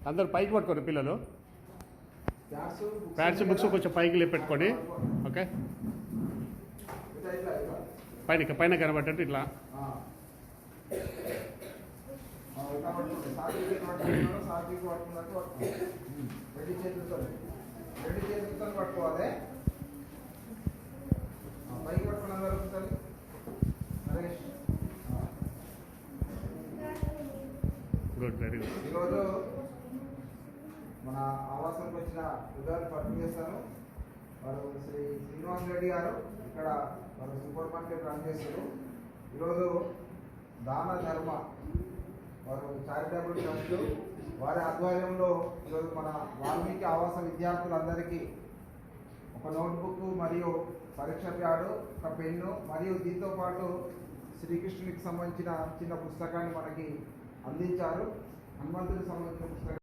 అందరు పైకి పట్టుకోండి పిల్లలు. ప్యాడ్స్ బుక్స్ కొంచెం పైకి లేపెట్టుకోండి. ఓకే, పైన పైన కనబట్టండి ఇట్లా. పట్టుకోవాలి. పైకి పట్టుకున్న జరుగుతుంది. Naresh good, very good. ఈరోజు మన ఆవాసానికి వచ్చిన ఉదాహరణ పరిచయం చేస్తారు. వారు శ్రీ శ్రీనివాస్ రెడ్డి గారు. ఇక్కడ వారు సూపర్ మార్కెట్ రన్ చేస్తారు. ఈరోజు దాన ధర్మ వారు చారిటబుల్ ట్రస్ట్ వారి ఆధ్వర్యంలో ఈరోజు మన వాల్మీకి ఆవాస విద్యార్థులందరికీ ఒక నోట్బుక్ మరియు పరీక్ష ప్యాడు, ఒక పెన్ను మరియు దీంతో పాటు శ్రీకృష్ణునికి సంబంధించిన చిన్న పుస్తకాన్ని మనకి అందించారు. హనుమంతుడికి సంబంధించిన పుస్తకం.